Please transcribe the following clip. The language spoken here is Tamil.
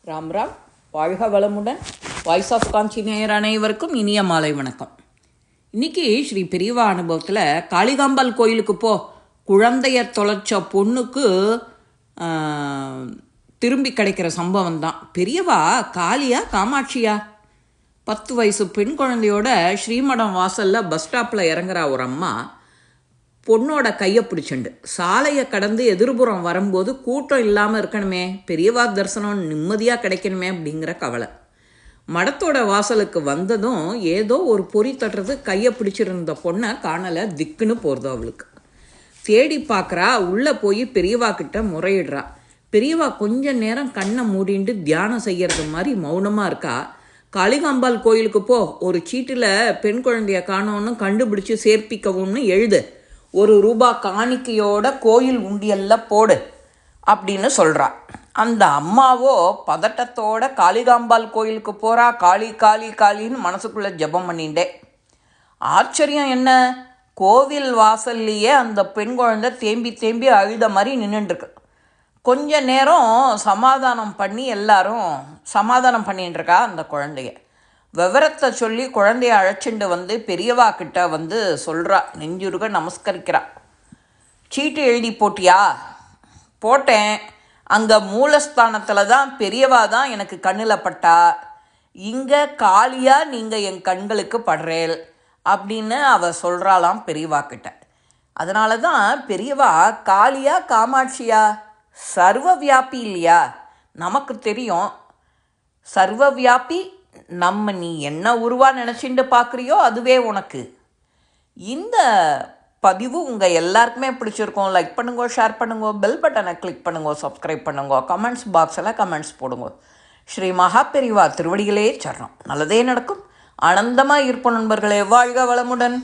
ராம் ராம். வாழ்க வளமுடன். வாய்ஸ் ஆஃப் காஞ்சி நேயர் அனைவருக்கும் இனிய மாலை வணக்கம். இன்றைக்கி ஸ்ரீ பெரியவா அனுபவத்தில் காளிகாம்பாள் கோயிலுக்கு குழந்தைய தொலைச்ச பொண்ணுக்கு திரும்பி கிடைக்கிற சம்பவம் தான். பெரியவா காளியா காமாட்சியா? 10 வயசு பெண் குழந்தையோட ஸ்ரீமடம் வாசலில் பஸ் ஸ்டாப்பில் இறங்குறா ஒரு அம்மா. பொண்ணோட கையை பிடிச்சுண்டு சாலையை கடந்து எதிர்புறம் வரும்போது கூட்டம் இல்லாமல் இருக்கணுமே, பெரியவா தரிசனம் நிம்மதியாக கிடைக்கணுமே அப்படிங்கிற கவலை. மடத்தோட வாசலுக்கு வந்ததும் ஏதோ ஒரு பொறி தட்டுறது கையை பிடிச்சிருந்த பொண்ணை காணலை, திக்குன்னு போகிறது அவளுக்கு. தேடி பார்க்குறா, உள்ளே போய் பெரியவா கிட்ட முறையிடுறா. பெரியவா கொஞ்ச நேரம் கண்ணை மூடிண்டு தியானம் செய்கிறது மாதிரி மௌனமாக இருக்கா. காளிகாம்பாள் கோயிலுக்கு ஒரு சீட்டில் பெண் குழந்தைய காணோன்னு கண்டுபிடிச்சி சேர்ப்பிக்கவும்னு எழுது, ₹1 காணிக்கையோட கோயில் உண்டியல்ல போடு அப்படின்னு சொல்கிறா. அந்த அம்மாவோ பதட்டத்தோட காளிகாம்பாள் கோயிலுக்கு போகிறா. காளி காளி காளின்னு மனசுக்குள்ளே ஜெபம் பண்ணிண்டே. ஆச்சரியம் என்ன, கோவில் வாசல்லையே அந்த பெண் குழந்தை தேம்பி தேம்பி அழுத மாதிரி நின்றுட்டுருக்கு. கொஞ்ச நேரம் சமாதானம் பண்ணி எல்லாரும் சமாதானம் பண்ணிட்டுருக்கா. அந்த குழந்தைய விவரத்தை சொல்லி குழந்தைய அழைச்சிட்டு வந்து பெரியவா கிட்ட வந்து சொல்கிறா, நெஞ்சுருக நமஸ்கரிக்கிறா. சீட்டு எழுதி போட்டியா? போட்டேன். அங்கே மூலஸ்தானத்தில் தான் பெரியவா தான் எனக்கு கண்ணில் பட்டா. இங்கே காளியாக நீங்கள் என் கண்களுக்கு படுறேல் அப்படின்னு அவள் சொல்கிறாளாம் பெரியவா கிட்ட. அதனால தான் பெரியவா காளியா காமாட்சியா? சர்வ வியாபி இல்லையா? நமக்கு தெரியும் சர்வ வியாபி. நீ என்ன உருவா நினச்சிட்டு பார்க்குறியோ அதுவே உனக்கு. இந்த பதிவு உங்கள் எல்லாருக்குமே பிடிச்சிருக்கோம். லைக் பண்ணுங்க, ஷேர் பண்ணுங்க, பெல் பட்டனை கிளிக் பண்ணுங்க, சப்ஸ்கிரைப் பண்ணுங்க, கமெண்ட்ஸ் பாக்ஸில் கமெண்ட்ஸ் போடுங்க. ஸ்ரீ மகா பெரியவா திருவடிகளே சரணம். நல்லதே நடக்கும். ஆனந்தமாக இருப்போம் நண்பர்களே. வாழ்க வளமுடன்.